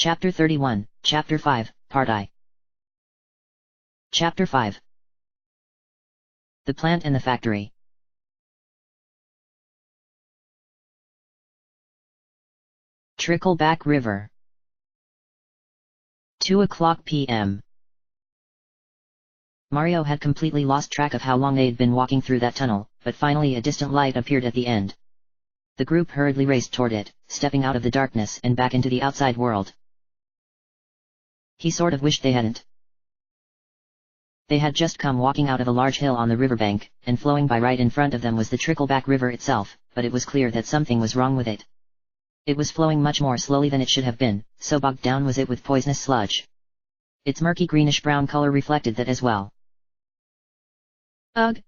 Chapter 31, Chapter 5, Part I. Chapter 5. The Plant and the Factory. Trickleback River. 2:00 p.m. Mario had completely lost track of how long they'd been walking through that tunnel, but finally a distant light appeared at the end. The group hurriedly raced toward it, stepping out of the darkness and back into the outside world. He sort of wished they hadn't. They had just come walking out of a large hill on the riverbank, and flowing by right in front of them was the Trickleback River itself, but it was clear that something was wrong with it. It was flowing much more slowly than it should have been, so bogged down was it with poisonous sludge. Its murky greenish-brown color reflected that as well. Ugh!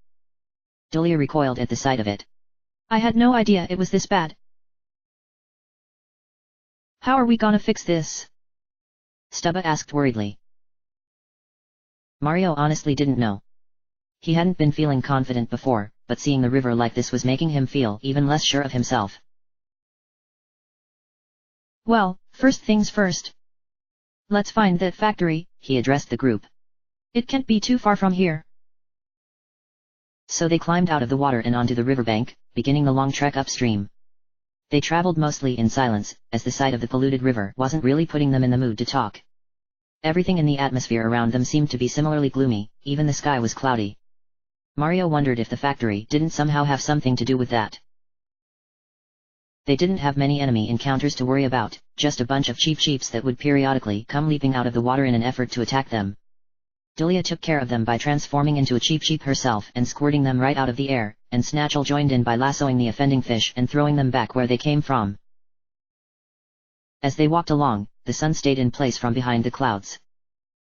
Delia recoiled at the sight of it. I had no idea it was this bad. How are we gonna fix this? Stubba asked worriedly. Mario honestly didn't know. He hadn't been feeling confident before, but seeing the river like this was making him feel even less sure of himself. Well, first things first. Let's find that factory, he addressed the group. It can't be too far from here. So they climbed out of the water and onto the riverbank, beginning the long trek upstream. They traveled mostly in silence, as the sight of the polluted river wasn't really putting them in the mood to talk. Everything in the atmosphere around them seemed to be similarly gloomy, even the sky was cloudy. Mario wondered if the factory didn't somehow have something to do with that. They didn't have many enemy encounters to worry about, just a bunch of cheap sheeps that would periodically come leaping out of the water in an effort to attack them. Delia took care of them by transforming into a cheap sheep herself and squirting them right out of the air, and Snatchel joined in by lassoing the offending fish and throwing them back where they came from. As they walked along, the sun stayed in place from behind the clouds.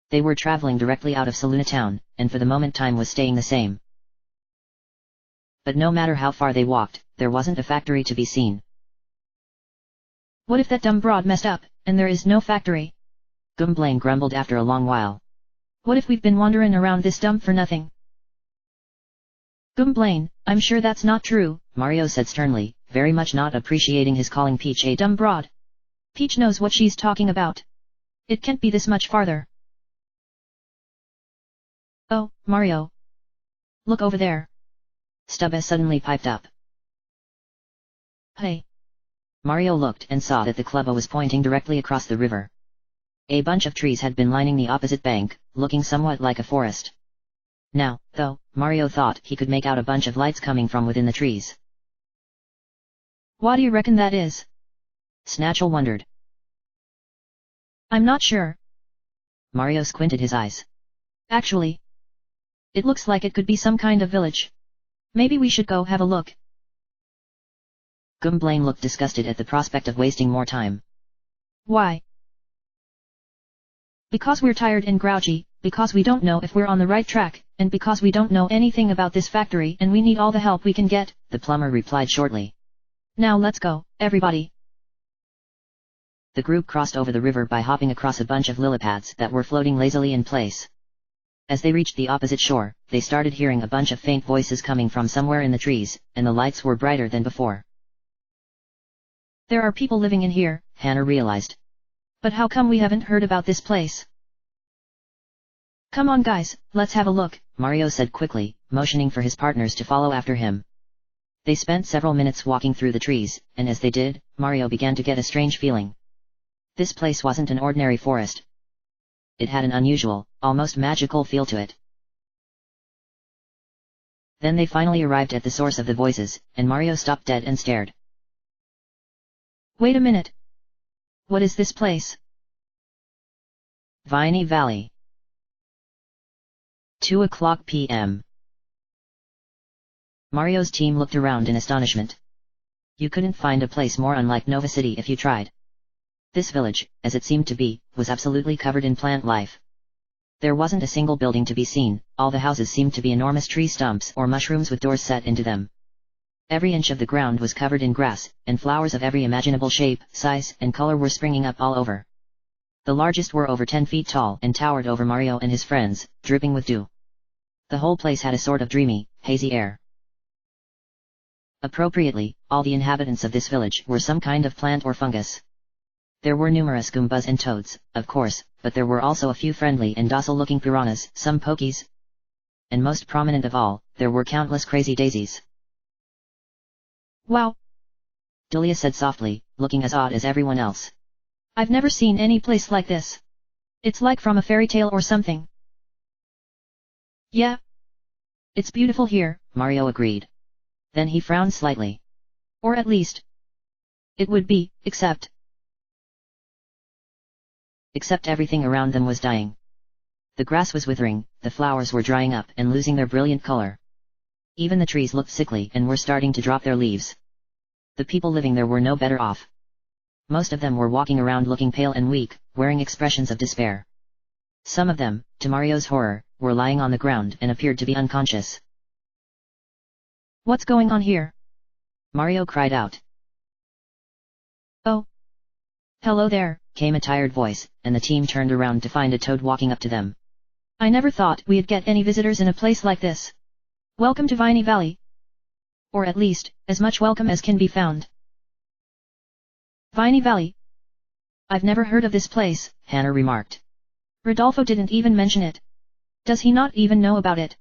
They were traveling directly out of Saluna town, and for the moment time was staying the same. But no matter how far they walked, there wasn't a factory to be seen. What if that dumb broad messed up, and there is no factory? Gwynplaine grumbled after a long while. What if we've been wandering around this dump for nothing? Gwynplaine, I'm sure that's not true, Mario said sternly, very much not appreciating his calling Peach a dumb broad. Peach knows what she's talking about. It can't be this much farther. Oh, Mario. Look over there. Stubba suddenly piped up. Hey. Mario looked and saw that the clubba was pointing directly across the river. A bunch of trees had been lining the opposite bank, looking somewhat like a forest. Now, though, Mario thought he could make out a bunch of lights coming from within the trees. What do you reckon that is? Snatchel wondered. I'm not sure. Mario squinted his eyes. Actually, it looks like it could be some kind of village. Maybe we should go have a look. Gwynplaine looked disgusted at the prospect of wasting more time. Why? Because we're tired and grouchy, because we don't know if we're on the right track, and because we don't know anything about this factory and we need all the help we can get, the plumber replied shortly. Now let's go, everybody. The group crossed over the river by hopping across a bunch of lily pads that were floating lazily in place. As they reached the opposite shore, they started hearing a bunch of faint voices coming from somewhere in the trees, and the lights were brighter than before. There are people living in here, Hannah realized. But how come we haven't heard about this place? Come on guys, let's have a look, Mario said quickly, motioning for his partners to follow after him. They spent several minutes walking through the trees, and as they did, Mario began to get a strange feeling. This place wasn't an ordinary forest. It had an unusual, almost magical feel to it. Then they finally arrived at the source of the voices, and Mario stopped dead and stared. Wait a minute. What is this place? Viney Valley. 2:00 p.m. Mario's team looked around in astonishment. You couldn't find a place more unlike Nova City if you tried. This village, as it seemed to be, was absolutely covered in plant life. There wasn't a single building to be seen, all the houses seemed to be enormous tree stumps or mushrooms with doors set into them. Every inch of the ground was covered in grass, and flowers of every imaginable shape, size, and color were springing up all over. The largest were over 10 feet tall and towered over Mario and his friends, dripping with dew. The whole place had a sort of dreamy, hazy air. Appropriately, all the inhabitants of this village were some kind of plant or fungus. There were numerous goombas and toads, of course, but there were also a few friendly and docile-looking piranhas, some pokies, and most prominent of all, there were countless crazy daisies. Wow! Delia said softly, looking as odd as everyone else. I've never seen any place like this. It's like from a fairy tale or something. Yeah. It's beautiful here, Mario agreed. Then he frowned slightly. Or at least, it would be, except everything around them was dying. The grass was withering, the flowers were drying up and losing their brilliant color. Even the trees looked sickly and were starting to drop their leaves. The people living there were no better off. Most of them were walking around looking pale and weak, wearing expressions of despair. Some of them, to Mario's horror, were lying on the ground and appeared to be unconscious. What's going on here? Mario cried out. Oh. Hello there, came a tired voice, and the team turned around to find a toad walking up to them. I never thought we'd get any visitors in a place like this. Welcome to Viney Valley. Or at least, as much welcome as can be found. Viney Valley? I've never heard of this place, Hannah remarked. Rodolfo didn't even mention it. Does he not even know about it?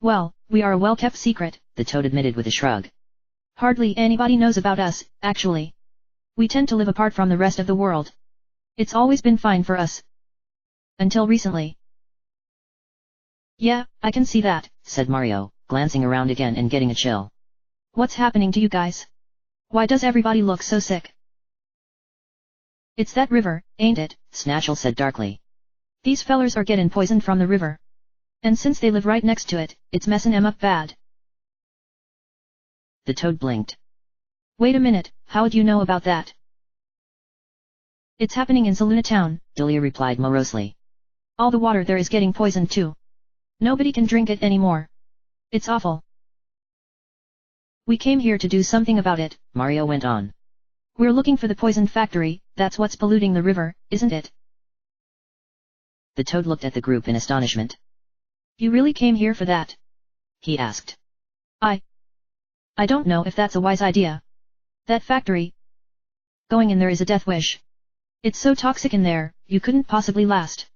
Well, we are a well-kept secret, the toad admitted with a shrug. Hardly anybody knows about us, actually. We tend to live apart from the rest of the world. It's always been fine for us. Until recently. Yeah, I can see that, said Mario, glancing around again and getting a chill. What's happening to you guys? Why does everybody look so sick? It's that river, ain't it? Snatchel said darkly. These fellers are getting poisoned from the river. And since they live right next to it, it's messin' 'em up bad. The toad blinked. Wait a minute, how'd you know about that? It's happening in Saluna town, Delia replied morosely. All the water there is getting poisoned too. Nobody can drink it anymore. It's awful. We came here to do something about it, Mario went on. We're looking for the poison factory, that's what's polluting the river, isn't it? The toad looked at the group in astonishment. You really came here for that? He asked. I don't know if that's a wise idea. That factory. Going in there is a death wish. It's so toxic in there, you couldn't possibly last.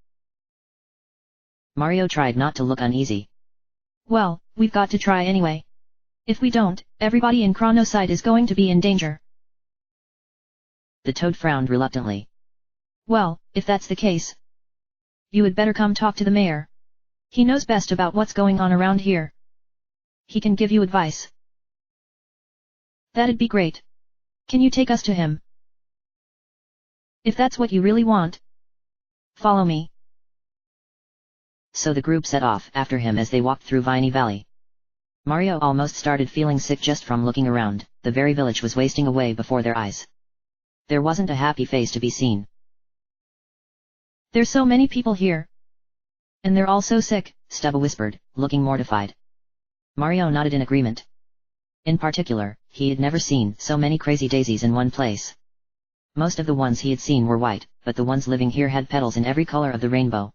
Mario tried not to look uneasy. Well, we've got to try anyway. If we don't, everybody in Chronoside is going to be in danger. The toad frowned reluctantly. Well, if that's the case, you would better come talk to the mayor. He knows best about what's going on around here. He can give you advice. That'd be great. Can you take us to him? If that's what you really want. Follow me. So the group set off after him as they walked through Viney Valley. Mario almost started feeling sick just from looking around, the very village was wasting away before their eyes. There wasn't a happy face to be seen. There's so many people here. And they're all so sick, Stubba whispered, looking mortified. Mario nodded in agreement. In particular, he had never seen so many crazy daisies in one place. Most of the ones he had seen were white, but the ones living here had petals in every color of the rainbow.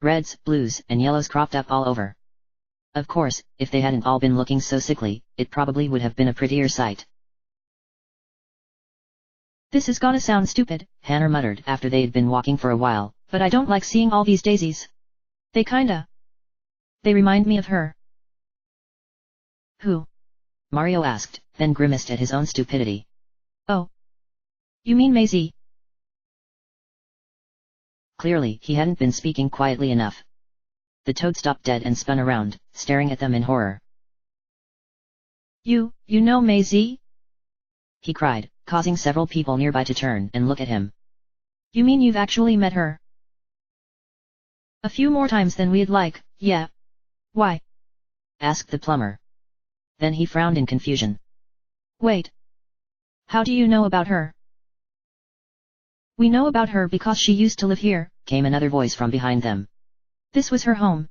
Reds, blues, and yellows cropped up all over. Of course, if they hadn't all been looking so sickly, it probably would have been a prettier sight. This is gonna sound stupid, Hannah muttered after they had been walking for a while, but I don't like seeing all these daisies. They remind me of her. Who? Mario asked, then grimaced at his own stupidity. Oh. You mean Maisie? Clearly, he hadn't been speaking quietly enough. The toad stopped dead and spun around, staring at them in horror. You know Maisie? He cried, causing several people nearby to turn and look at him. You mean you've actually met her? A few more times than we'd like, yeah. Why? Asked the plumber. Then he frowned in confusion. Wait. How do you know about her? We know about her because she used to live here, came another voice from behind them. This was her home.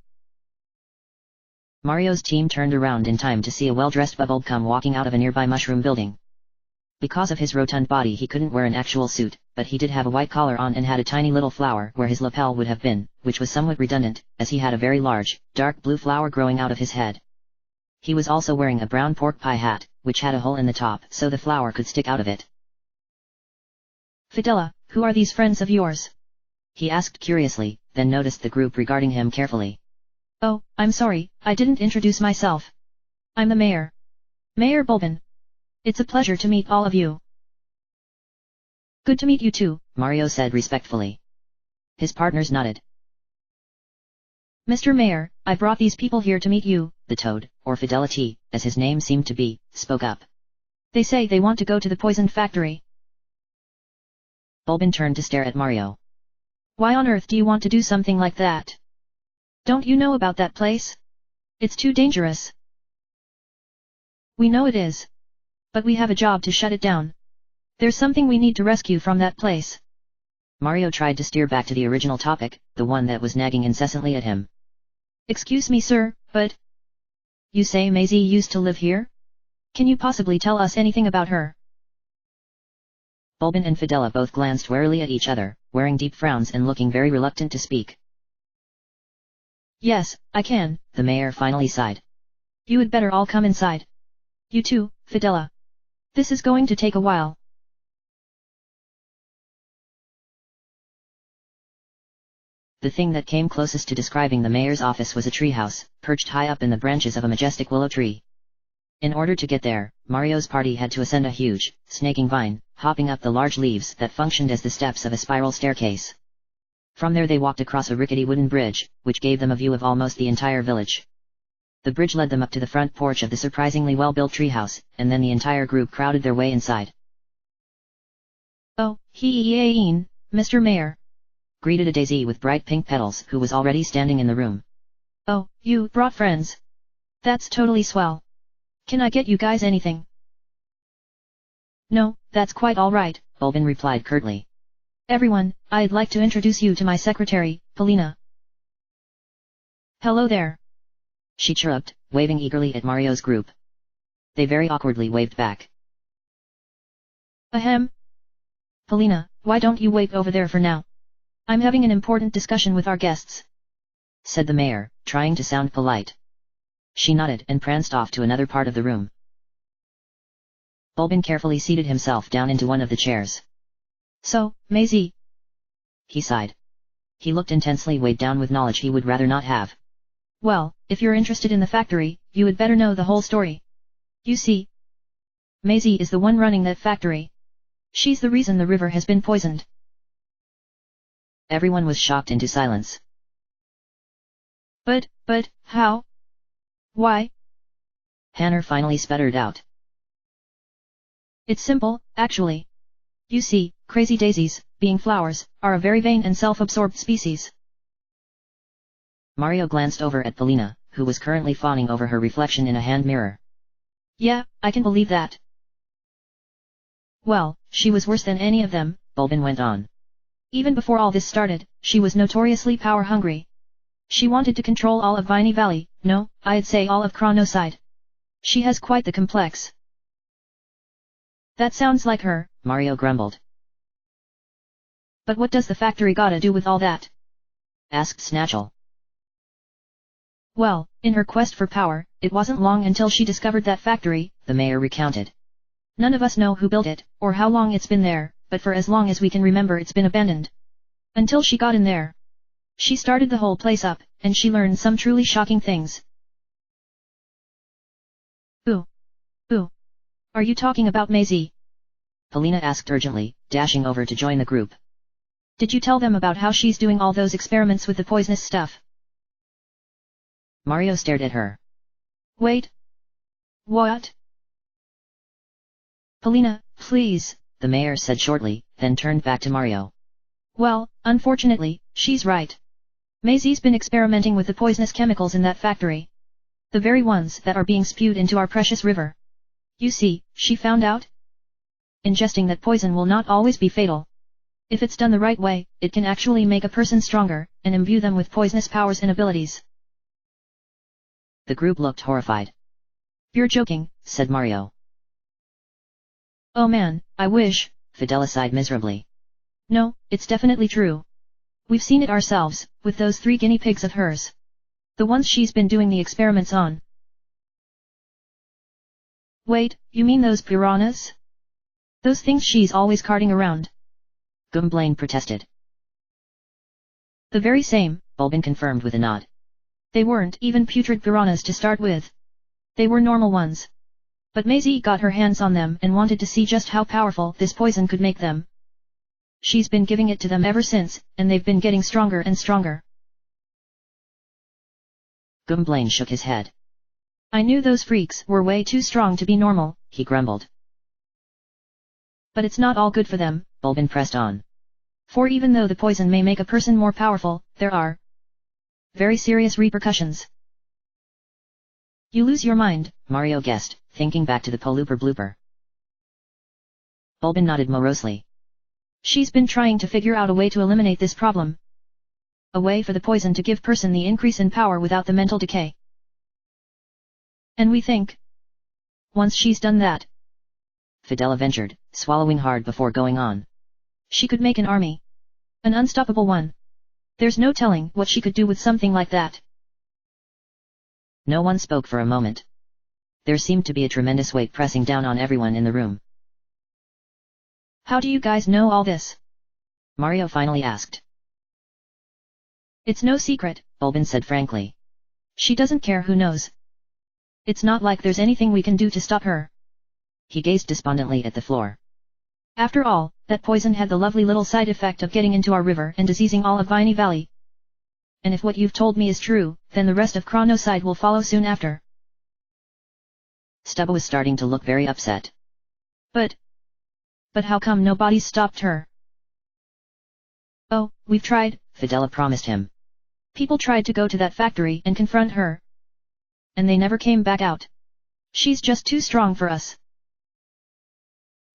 Mario's team turned around in time to see a well-dressed bubble come walking out of a nearby mushroom building. Because of his rotund body he couldn't wear an actual suit, but he did have a white collar on and had a tiny little flower where his lapel would have been, which was somewhat redundant, as he had a very large, dark blue flower growing out of his head. He was also wearing a brown pork pie hat, which had a hole in the top so the flower could stick out of it. Fidela, who are these friends of yours? He asked curiously, then noticed the group regarding him carefully. Oh, I'm sorry, I didn't introduce myself. I'm the mayor. Mayor Bulbin. It's a pleasure to meet all of you. Good to meet you too, Mario said respectfully. His partners nodded. Mr. Mayor, I brought these people here to meet you, the Toad, or Fidelity, as his name seemed to be, spoke up. They say they want to go to the poisoned factory. Bulbin turned to stare at Mario. Why on earth do you want to do something like that? Don't you know about that place? It's too dangerous. We know it is. But we have a job to shut it down. There's something we need to rescue from that place. Mario tried to steer back to the original topic, the one that was nagging incessantly at him. Excuse me sir, but... You say Maisie used to live here? Can you possibly tell us anything about her? Bulbin and Fidela both glanced warily at each other, wearing deep frowns and looking very reluctant to speak. Yes, I can, the mayor finally sighed. You had better all come inside. You too, Fidela. This is going to take a while. The thing that came closest to describing the mayor's office was a treehouse, perched high up in the branches of a majestic willow tree. In order to get there, Mario's party had to ascend a huge, snaking vine, hopping up the large leaves that functioned as the steps of a spiral staircase. From there they walked across a rickety wooden bridge, which gave them a view of almost the entire village. The bridge led them up to the front porch of the surprisingly well-built treehouse, and then the entire group crowded their way inside. Oh, hee-yee-een, Mr. Mayor, greeted a daisy with bright pink petals who was already standing in the room. Oh, you brought friends. That's totally swell. Can I get you guys anything? No, that's quite all right, Bulbin replied curtly. Everyone, I'd like to introduce you to my secretary, Polina. Hello there. She chirruped, waving eagerly at Mario's group. They very awkwardly waved back. Ahem. Polina, why don't you wait over there for now? I'm having an important discussion with our guests, said the mayor, trying to sound polite. She nodded and pranced off to another part of the room. Bulbin carefully seated himself down into one of the chairs. So, Maisie, he sighed. He looked intensely weighed down with knowledge he would rather not have. Well, if you're interested in the factory, you had better know the whole story. You see, Maisie is the one running that factory. She's the reason the river has been poisoned. Everyone was shocked into silence. But, how? Why? Hanner finally sputtered out. It's simple, actually. You see, crazy daisies, being flowers, are a very vain and self-absorbed species. Mario glanced over at Polina, who was currently fawning over her reflection in a hand mirror. Yeah, I can believe that. Well, she was worse than any of them, Bulbin went on. Even before all this started, she was notoriously power-hungry. She wanted to control all of Viney Valley, no, I'd say all of Chronoside. She has quite the complex. That sounds like her, Mario grumbled. But what does the factory gotta do with all that? Asked Snatchel. Well, in her quest for power, it wasn't long until she discovered that factory, the mayor recounted. None of us know who built it, or how long it's been there, but for as long as we can remember it's been abandoned. Until she got in there. She started the whole place up, and she learned some truly shocking things. Ooh. Are you talking about Maisie? Polina asked urgently, dashing over to join the group. Did you tell them about how she's doing all those experiments with the poisonous stuff? Mario stared at her. Wait. What? Polina, please, the mayor said shortly, then turned back to Mario. Well, unfortunately, she's right. Maisie's been experimenting with the poisonous chemicals in that factory. The very ones that are being spewed into our precious river. You see, she found out? Ingesting that poison will not always be fatal. If it's done the right way, it can actually make a person stronger, and imbue them with poisonous powers and abilities. The group looked horrified. You're joking, said Mario. Oh man, I wish, Fidela sighed miserably. No, it's definitely true. We've seen it ourselves, with those 3 guinea pigs of hers. The ones she's been doing the experiments on. Wait, you mean those piranhas? Those things she's always carting around. Gwynplaine protested. The very same, Bulbin confirmed with a nod. They weren't even putrid piranhas to start with. They were normal ones. But Maisie got her hands on them and wanted to see just how powerful this poison could make them. She's been giving it to them ever since, and they've been getting stronger and stronger. Gwynplaine shook his head. I knew those freaks were way too strong to be normal, he grumbled. But it's not all good for them, Bulbin pressed on. For even though the poison may make a person more powerful, there are very serious repercussions. You lose your mind, Mario guessed, thinking back to the Polooper blooper. Bulbin nodded morosely. She's been trying to figure out a way to eliminate this problem. A way for the poison to give person the increase in power without the mental decay. And we think, once she's done that, Fidela ventured, swallowing hard before going on, she could make an army. An unstoppable one. There's no telling what she could do with something like that. No one spoke for a moment. There seemed to be a tremendous weight pressing down on everyone in the room. How do you guys know all this? Mario finally asked. It's no secret, Bulbin said frankly. She doesn't care who knows. It's not like there's anything we can do to stop her. He gazed despondently at the floor. After all, that poison had the lovely little side effect of getting into our river and diseasing all of Viney Valley. And if what you've told me is true, then the rest of Chronoside will follow soon after. Stubba was starting to look very upset. But how come nobody's stopped her? Oh, we've tried, Fidela promised him. People tried to go to that factory and confront her. And they never came back out. She's just too strong for us.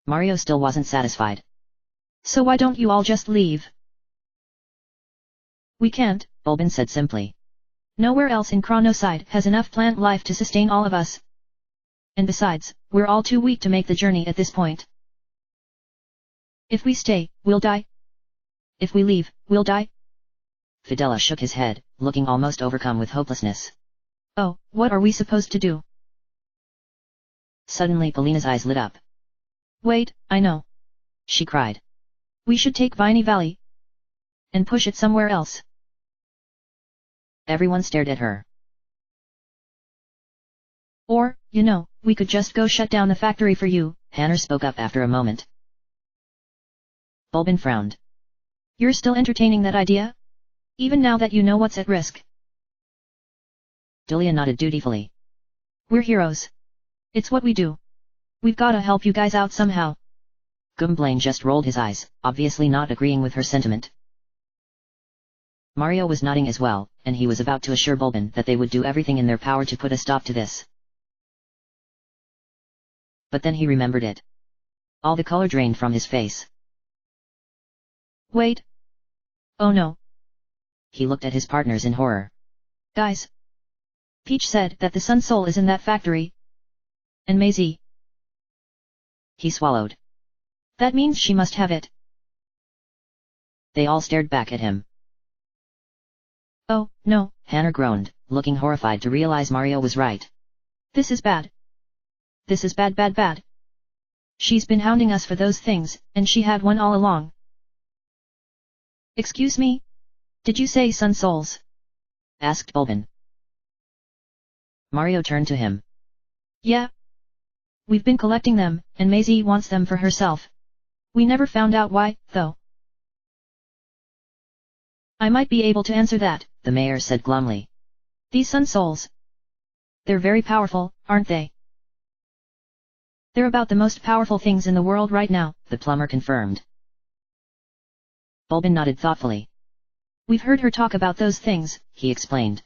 Mario still wasn't satisfied. So why don't you all just leave? We can't, Bulbin said simply. Nowhere else in Chronoside has enough plant life to sustain all of us. And besides, we're all too weak to make the journey at this point. If we stay, we'll die. If we leave, we'll die. Fidela shook his head, looking almost overcome with hopelessness. Oh, what are we supposed to do? Suddenly Polina's eyes lit up. Wait, I know. She cried. We should take Viney Valley. And push it somewhere else. Everyone stared at her. Or, you know, we could just go shut down the factory for you, Hanner spoke up after a moment. Bulbin frowned. You're still entertaining that idea? Even now that you know what's at risk? Dulia nodded dutifully. We're heroes. It's what we do. We've gotta help you guys out somehow. Gwynplaine just rolled his eyes, obviously not agreeing with her sentiment. Mario was nodding as well, and he was about to assure Bulbin that they would do everything in their power to put a stop to this. But then he remembered it. All the color drained from his face. Wait. Oh no. He looked at his partners in horror. Guys. Peach said that the Sun Soul is in that factory. And Maisie. He swallowed. That means she must have it. They all stared back at him. Oh, no, Hanner groaned, looking horrified to realize Mario was right. This is bad. This is bad bad bad. She's been hounding us for those things, and she had one all along. Excuse me? Did you say Sun Souls? Asked Bulbin. Mario turned to him. Yeah. We've been collecting them, and Maisie wants them for herself. We never found out why, though. I might be able to answer that, the mayor said glumly. These Sun Souls. They're very powerful, aren't they? They're about the most powerful things in the world right now, the plumber confirmed. Bulbin nodded thoughtfully. We've heard her talk about those things, he explained.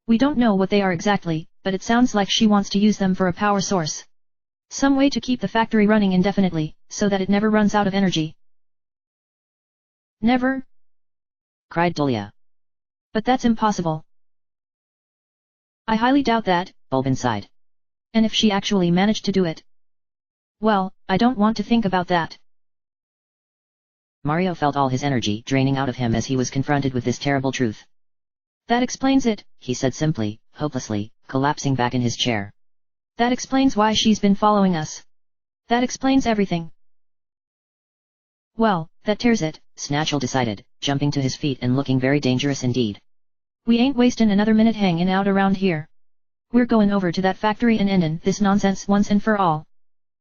We don't know what they are exactly, but it sounds like she wants to use them for a power source. Some way to keep the factory running indefinitely, so that it never runs out of energy. Never? Cried Dulia. But that's impossible. I highly doubt that, Bulbin sighed. And if she actually managed to do it? Well, I don't want to think about that. Mario felt all his energy draining out of him as he was confronted with this terrible truth. That explains it, he said simply, hopelessly, collapsing back in his chair. That explains why she's been following us. That explains everything. Well, that tears it, Snatchel decided, jumping to his feet and looking very dangerous indeed. We ain't wastin' another minute hangin' out around here. We're goin' over to that factory and endin' this nonsense once and for all.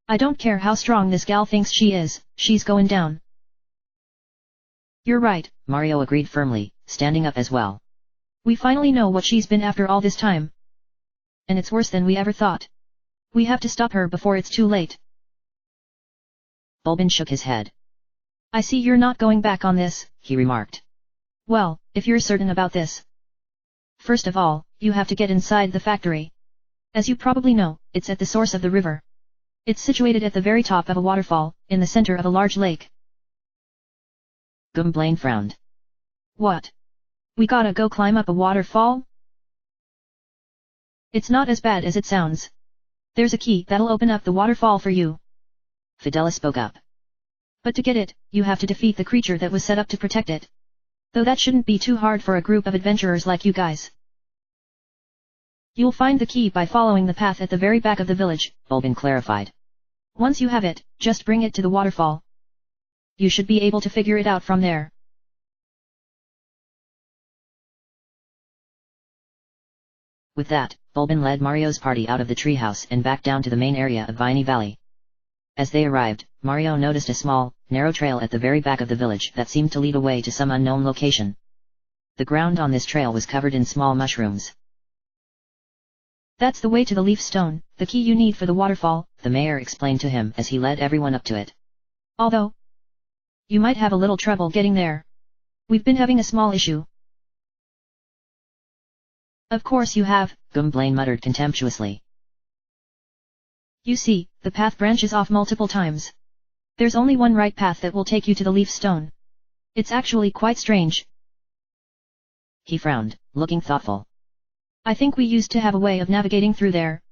I don't care how strong this gal thinks she is, she's goin' down. You're right, Mario agreed firmly, standing up as well. We finally know what she's been after all this time. And it's worse than we ever thought. We have to stop her before it's too late. Bulbin shook his head. I see you're not going back on this, he remarked. Well, if you're certain about this. First of all, you have to get inside the factory. As you probably know, it's at the source of the river. It's situated at the very top of a waterfall, in the center of a large lake. Gwynplaine frowned. What? We gotta go climb up a waterfall? It's not as bad as it sounds. There's a key that'll open up the waterfall for you. Fidela spoke up. But to get it, you have to defeat the creature that was set up to protect it. Though that shouldn't be too hard for a group of adventurers like you guys. You'll find the key by following the path at the very back of the village, Bulbin clarified. Once you have it, just bring it to the waterfall. You should be able to figure it out from there. With that, Bulbin led Mario's party out of the treehouse and back down to the main area of Viney Valley. As they arrived, Mario noticed a small, narrow trail at the very back of the village that seemed to lead away to some unknown location. The ground on this trail was covered in small mushrooms. That's the way to the leaf stone, the key you need for the waterfall, the mayor explained to him as he led everyone up to it. Although, you might have a little trouble getting there. We've been having a small issue. Of course you have, Gwynplaine muttered contemptuously. You see, the path branches off multiple times. There's only one right path that will take you to the leaf stone. It's actually quite strange. He frowned, looking thoughtful. I think we used to have a way of navigating through there.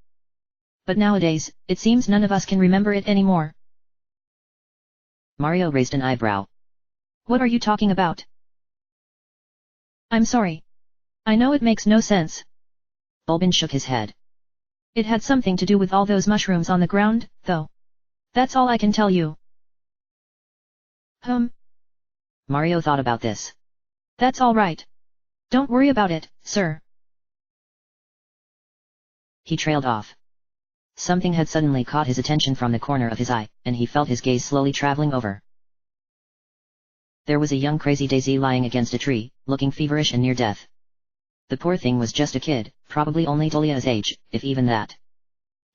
But nowadays, it seems none of us can remember it anymore. Mario raised an eyebrow. What are you talking about? I'm sorry. I know it makes no sense. Bulbin shook his head. It had something to do with all those mushrooms on the ground, though. That's all I can tell you. Mario thought about this. That's all right. Don't worry about it, sir. He trailed off. Something had suddenly caught his attention from the corner of his eye, and he felt his gaze slowly traveling over. There was a young Crazy Daisy lying against a tree, looking feverish and near death. The poor thing was just a kid, probably only Dahlia's age, if even that.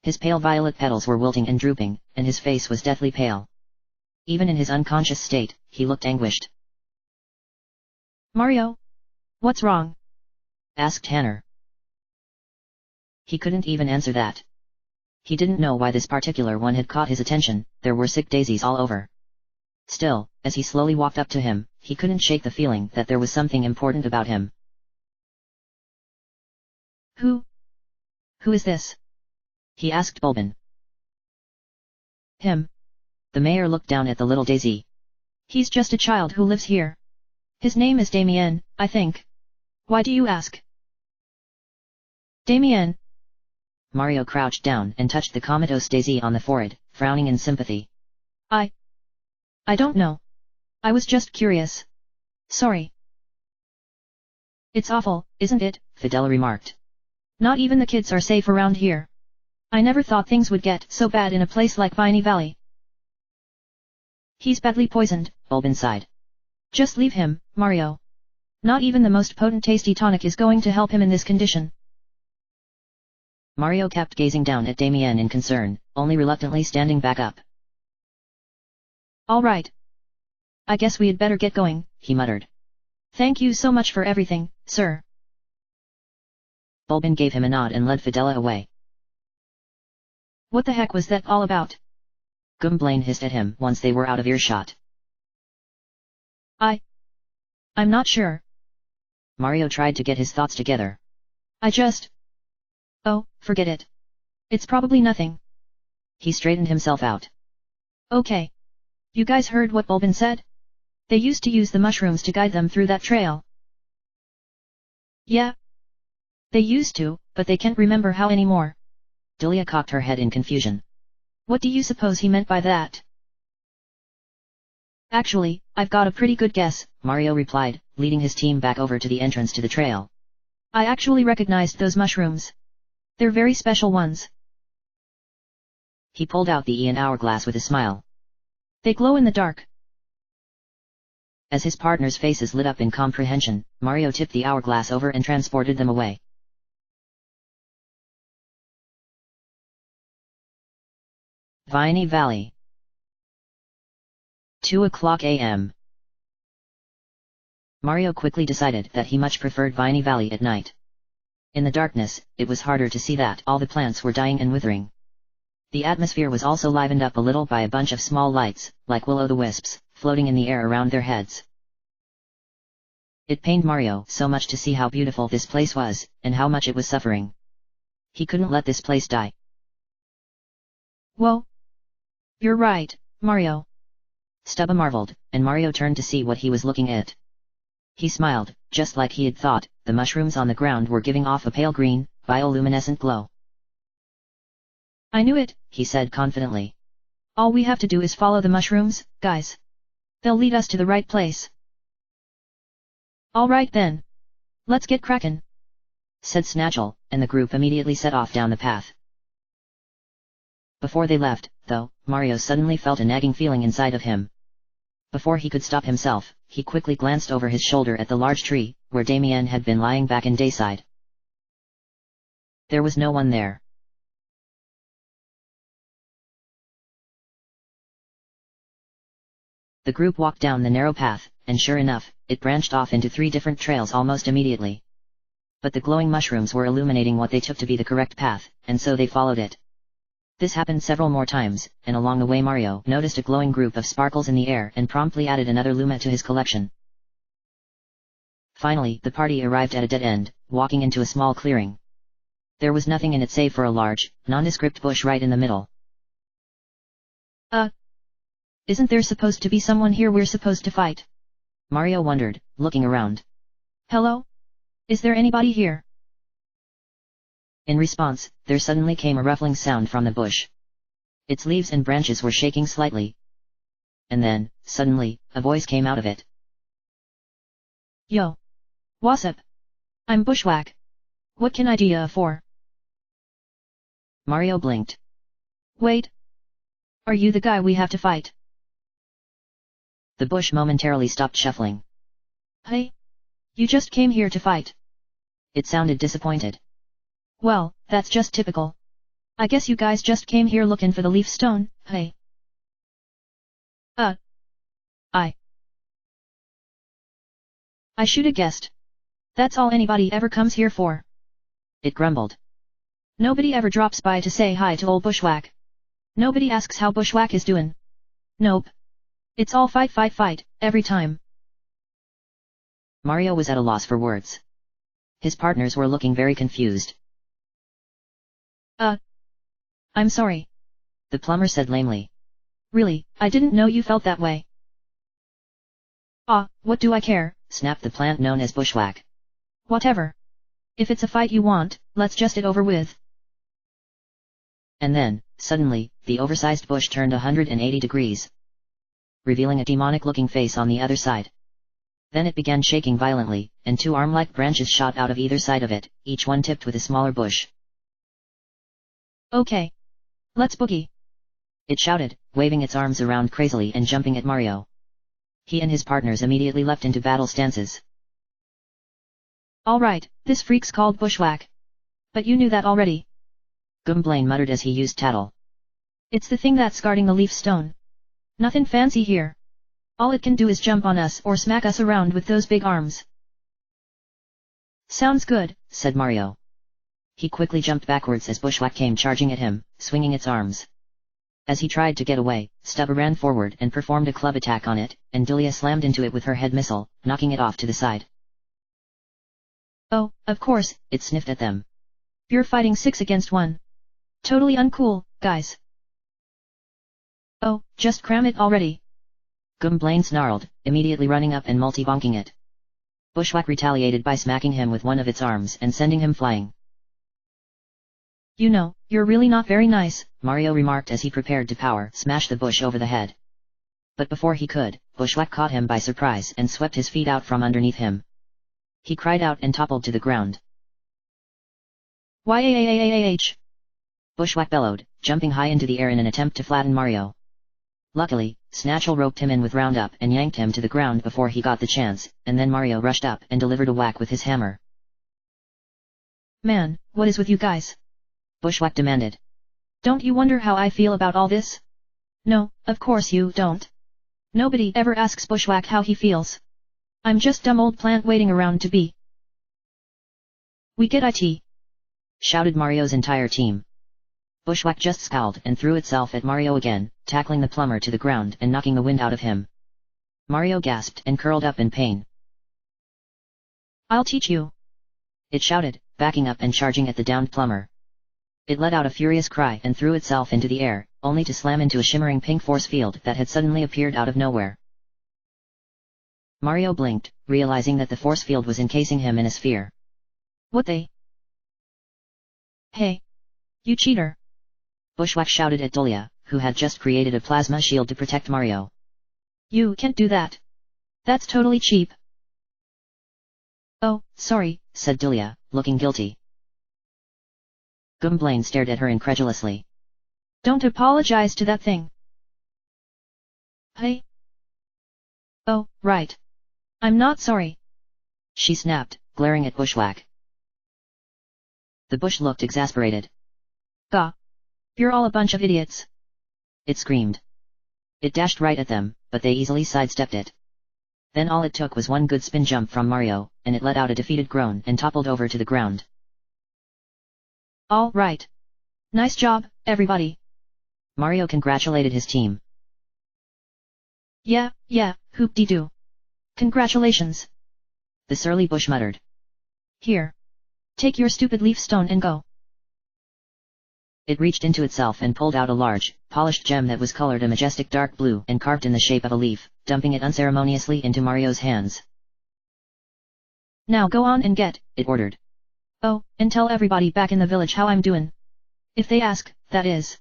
His pale violet petals were wilting and drooping, and his face was deathly pale. Even in his unconscious state, he looked anguished. Mario? What's wrong? Asked Hanner. He couldn't even answer that. He didn't know why this particular one had caught his attention, there were sick daisies all over. Still, as he slowly walked up to him, he couldn't shake the feeling that there was something important about him. Who is this? He asked Bulbin. Him. The mayor looked down at the little daisy. He's just a child who lives here. His name is Damien, I think. Why do you ask? Damien. Mario crouched down and touched the comatose daisy on the forehead, frowning in sympathy. I don't know. I was just curious. Sorry. It's awful, isn't it? Fidela remarked. Not even the kids are safe around here. I never thought things would get so bad in a place like Viney Valley. He's badly poisoned, Bulbin sighed. Just leave him, Mario. Not even the most potent tasty tonic is going to help him in this condition. Mario kept gazing down at Damien in concern, only reluctantly standing back up. All right. I guess we'd better get going, he muttered. Thank you so much for everything, sir. Bulbin gave him a nod and led Fidela away. What the heck was that all about? Gwynplaine hissed at him once they were out of earshot. I'm not sure. Mario tried to get his thoughts together. Oh, forget it. It's probably nothing. He straightened himself out. Okay. You guys heard what Bulbin said? They used to use the mushrooms to guide them through that trail. Yeah. They used to, but they can't remember how anymore. Dahlia cocked her head in confusion. What do you suppose he meant by that? Actually, I've got a pretty good guess, Mario replied, leading his team back over to the entrance to the trail. I actually recognized those mushrooms. They're very special ones. He pulled out the Ian hourglass with a smile. They glow in the dark. As his partners' faces lit up in comprehension, Mario tipped the hourglass over and transported them away. Viney Valley. 2:00 a.m. Mario quickly decided that he much preferred Viney Valley at night. In the darkness, it was harder to see that all the plants were dying and withering. The atmosphere was also livened up a little by a bunch of small lights, like will-o'-the-wisps, floating in the air around their heads. It pained Mario so much to see how beautiful this place was, and how much it was suffering. He couldn't let this place die. Whoa! You're right, Mario. Stubba marveled, and Mario turned to see what he was looking at. He smiled, just like he had thought. The mushrooms on the ground were giving off a pale green, bioluminescent glow. I knew it, he said confidently. All we have to do is follow the mushrooms, guys. They'll lead us to the right place. Alright then. Let's get crackin', said Snatchel, and the group immediately set off down the path. Before they left, though, Mario suddenly felt a nagging feeling inside of him. Before he could stop himself, he quickly glanced over his shoulder at the large tree, where Damien had been lying back in Dayside. There was no one there. The group walked down the narrow path, and sure enough, it branched off into 3 different trails almost immediately. But the glowing mushrooms were illuminating what they took to be the correct path, and so they followed it. This happened several more times, and along the way Mario noticed a glowing group of sparkles in the air and promptly added another Luma to his collection. Finally, the party arrived at a dead end, walking into a small clearing. There was nothing in it save for a large, nondescript bush right in the middle. Isn't there supposed to be someone here we're supposed to fight? Mario wondered, looking around. Hello? Is there anybody here? In response, there suddenly came a ruffling sound from the bush. Its leaves and branches were shaking slightly. And then, suddenly, a voice came out of it. Yo! What's up? I'm Bushwhack. What can I do ya for? Mario blinked. Wait! Are you the guy we have to fight? The bush momentarily stopped shuffling. Hey! You just came here to fight. It sounded disappointed. Well, that's just typical. I guess you guys just came here looking for the leaf stone, hey? I shoulda guessed. That's all anybody ever comes here for. It grumbled. Nobody ever drops by to say hi to old Bushwhack. Nobody asks how Bushwhack is doing. Nope. It's all fight fight fight, every time. Mario was at a loss for words. His partners were looking very confused. I'm sorry. The plumber said lamely. Really, I didn't know you felt that way. What do I care? Snapped the plant known as Bushwhack. Whatever. If it's a fight you want, let's just it over with. And then, suddenly, the oversized bush turned 180 degrees, revealing a demonic-looking face on the other side. Then it began shaking violently, and 2 arm-like branches shot out of either side of it, each one tipped with a smaller bush. Okay. Let's boogie. It shouted, waving its arms around crazily and jumping at Mario. He and his partners immediately leapt into battle stances. Alright, this freak's called Bushwhack. But you knew that already. Gumblane muttered as he used tattle. It's the thing that's guarding the leaf stone. Nothing fancy here. All it can do is jump on us or smack us around with those big arms. Sounds good, said Mario. He quickly jumped backwards as Bushwhack came charging at him, swinging its arms. As he tried to get away, Stubba ran forward and performed a club attack on it, and Dulia slammed into it with her head missile, knocking it off to the side. Oh, of course, it sniffed at them. You're fighting 6 against 1. Totally uncool, guys. Oh, just cram it already. Gumblane snarled, immediately running up and multi-bonking it. Bushwhack retaliated by smacking him with one of its arms and sending him flying. You know, you're really not very nice, Mario remarked as he prepared to power smash the bush over the head. But before he could, Bushwhack caught him by surprise and swept his feet out from underneath him. He cried out and toppled to the ground. Yaaaaah! Bushwhack bellowed, jumping high into the air in an attempt to flatten Mario. Luckily, Snatchel roped him in with Roundup and yanked him to the ground before he got the chance, and then Mario rushed up and delivered a whack with his hammer. Man, what is with you guys? Bushwhack demanded. Don't you wonder how I feel about all this? No, of course you don't. Nobody ever asks Bushwhack how he feels. I'm just dumb old plant waiting around to be. We get it! Shouted Mario's entire team. Bushwhack just scowled and threw itself at Mario again, tackling the plumber to the ground and knocking the wind out of him. Mario gasped and curled up in pain. I'll teach you! It shouted, backing up and charging at the downed plumber. It let out a furious cry and threw itself into the air, only to slam into a shimmering pink force field that had suddenly appeared out of nowhere. Mario blinked, realizing that the force field was encasing him in a sphere. What the? Hey! You cheater! Bushwhack shouted at Dulia, who had just created a plasma shield to protect Mario. You can't do that. That's totally cheap. Oh, sorry, said Dulia, looking guilty. Gumblane stared at her incredulously. Don't apologize to that thing. Hey? Oh, right. I'm not sorry. She snapped, glaring at Bushwhack. The bush looked exasperated. Gah! You're all a bunch of idiots! It screamed. It dashed right at them, but they easily sidestepped it. Then all it took was one good spin jump from Mario, and it let out a defeated groan and toppled over to the ground. All right. Nice job, everybody. Mario congratulated his team. Yeah, hoop-dee-doo. Congratulations. The surly bush muttered. Here. Take your stupid leaf stone and go. It reached into itself and pulled out a large, polished gem that was colored a majestic dark blue and carved in the shape of a leaf, dumping it unceremoniously into Mario's hands. Now go on and get, it ordered. Oh, and tell everybody back in the village how I'm doing. If they ask, that is.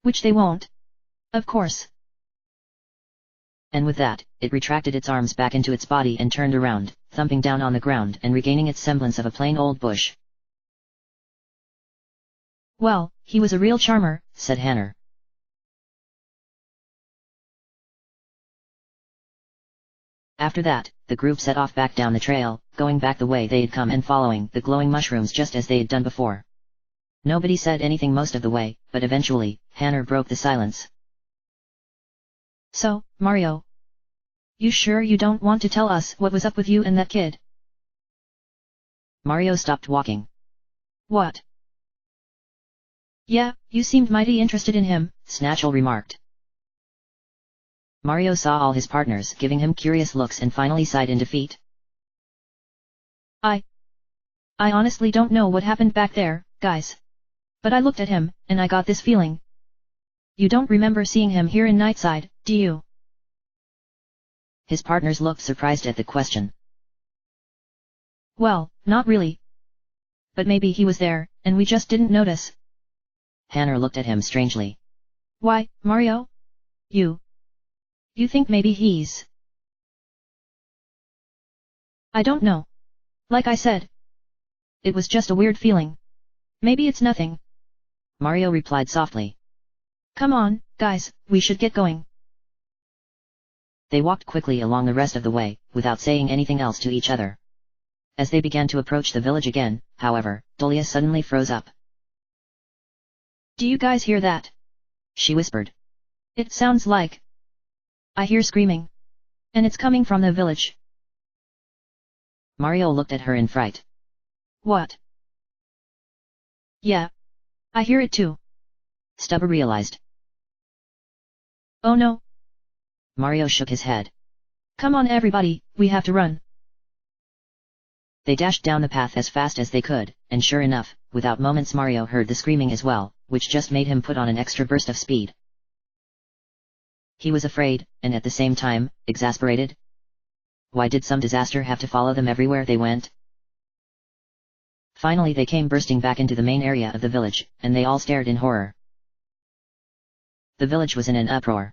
Which they won't. Of course. And with that, it retracted its arms back into its body and turned around, thumping down on the ground and regaining its semblance of a plain old bush. Well, he was a real charmer, said Hanner. After that, the group set off back down the trail, going back the way they had come and following the glowing mushrooms just as they had done before. Nobody said anything most of the way, but eventually, Hanner broke the silence. So, Mario. You sure you don't want to tell us what was up with you and that kid? Mario stopped walking. What? Yeah, you seemed mighty interested in him, Snatchel remarked. Mario saw all his partners giving him curious looks and finally sighed in defeat. I honestly don't know what happened back there, guys. But I looked at him, and I got this feeling. You don't remember seeing him here in Nightside, do you? His partners looked surprised at the question. Well, not really. But maybe he was there, and we just didn't notice. Hanner looked at him strangely. Why, Mario? You think maybe he's... I don't know. Like I said. It was just a weird feeling. Maybe it's nothing. Mario replied softly. Come on, guys, we should get going. They walked quickly along the rest of the way, without saying anything else to each other. As they began to approach the village again, however, Dulia suddenly froze up. Do you guys hear that? She whispered. It sounds like... I hear screaming. And it's coming from the village. Mario looked at her in fright. What? Yeah. I hear it too. Stubber realized. Oh no. Mario shook his head. Come on everybody, we have to run. They dashed down the path as fast as they could, and sure enough, without moments Mario heard the screaming as well, which just made him put on an extra burst of speed. He was afraid, and at the same time, exasperated. Why did some disaster have to follow them everywhere they went? Finally they came bursting back into the main area of the village, and they all stared in horror. The village was in an uproar.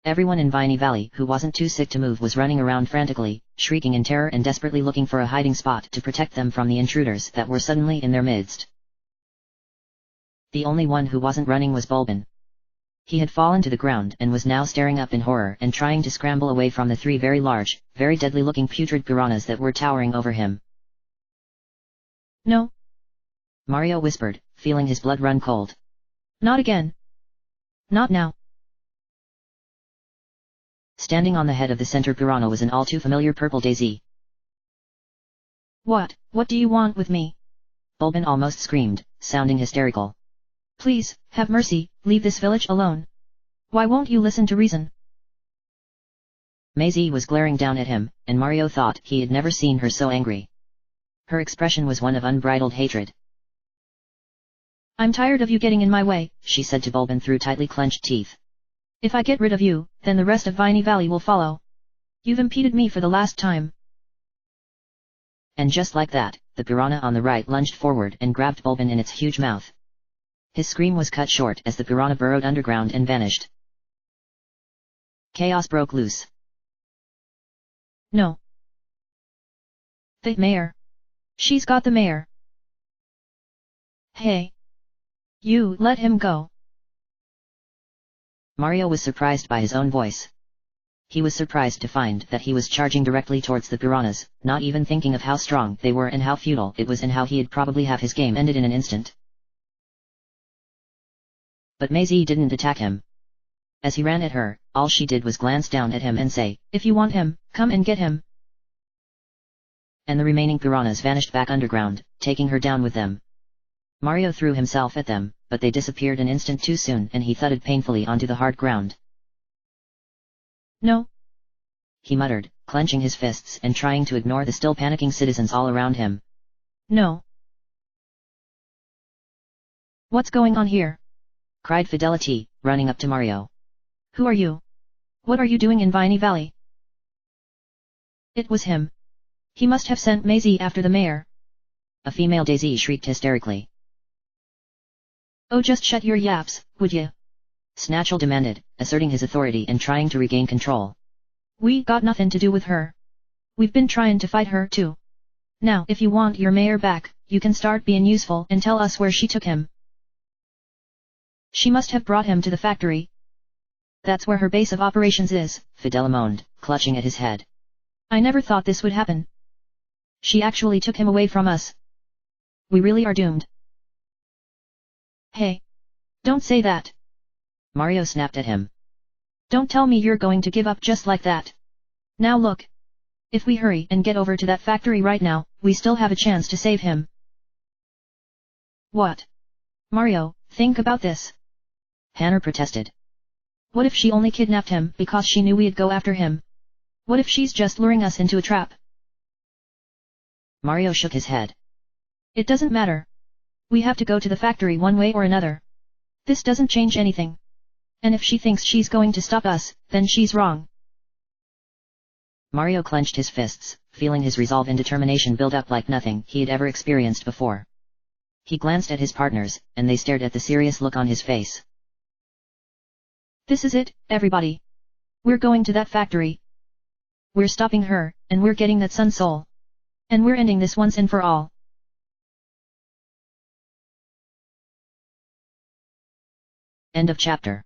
Everyone in Viney Valley who wasn't too sick to move was running around frantically, shrieking in terror and desperately looking for a hiding spot to protect them from the intruders that were suddenly in their midst. The only one who wasn't running was Bulbin. He had fallen to the ground and was now staring up in horror and trying to scramble away from the 3 very large, very deadly-looking putrid piranhas that were towering over him. No. Mario whispered, feeling his blood run cold. Not again. Not now. Standing on the head of the center piranha was an all-too-familiar purple daisy. What do you want with me? Bulbin almost screamed, sounding hysterical. Please, have mercy, leave this village alone. Why won't you listen to reason? Maisie was glaring down at him, and Mario thought he had never seen her so angry. Her expression was one of unbridled hatred. I'm tired of you getting in my way, she said to Bulbin through tightly clenched teeth. If I get rid of you, then the rest of Viney Valley will follow. You've impeded me for the last time. And just like that, the piranha on the right lunged forward and grabbed Bulbin in its huge mouth. His scream was cut short as the piranha burrowed underground and vanished. Chaos broke loose. No. The mayor. She's got the mayor. Hey. You let him go. Mario was surprised by his own voice. He was surprised to find that he was charging directly towards the piranhas, not even thinking of how strong they were and how futile it was and how he'd probably have his game ended in an instant. But Maisie didn't attack him. As he ran at her, all she did was glance down at him and say, "If you want him, come and get him." And the remaining piranhas vanished back underground, taking her down with them. Mario threw himself at them, but they disappeared an instant too soon and he thudded painfully onto the hard ground. No. He muttered, clenching his fists and trying to ignore the still panicking citizens all around him. No. What's going on here? Cried Fidelity, running up to Mario. Who are you? What are you doing in Viney Valley? It was him. He must have sent Maisie after the mayor. A female Daisy shrieked hysterically. Oh, just shut your yaps, would you? Snatchel demanded, asserting his authority and trying to regain control. We got nothing to do with her. We've been trying to fight her too. Now if you want your mayor back, you can start being useful and tell us where she took him. She must have brought him to the factory. That's where her base of operations is, Fidela moaned, clutching at his head. I never thought this would happen. She actually took him away from us. We really are doomed. Hey. Don't say that. Mario snapped at him. Don't tell me you're going to give up just like that. Now look. If we hurry and get over to that factory right now, we still have a chance to save him. What? Mario, think about this. Hannah protested. What if she only kidnapped him because she knew we'd go after him? What if she's just luring us into a trap? Mario shook his head. It doesn't matter. We have to go to the factory one way or another. This doesn't change anything. And if she thinks she's going to stop us, then she's wrong. Mario clenched his fists, feeling his resolve and determination build up like nothing he had ever experienced before. He glanced at his partners, and they stared at the serious look on his face. This is it, everybody. We're going to that factory. We're stopping her, and we're getting that Sun Soul. And we're ending this once and for all. End of chapter.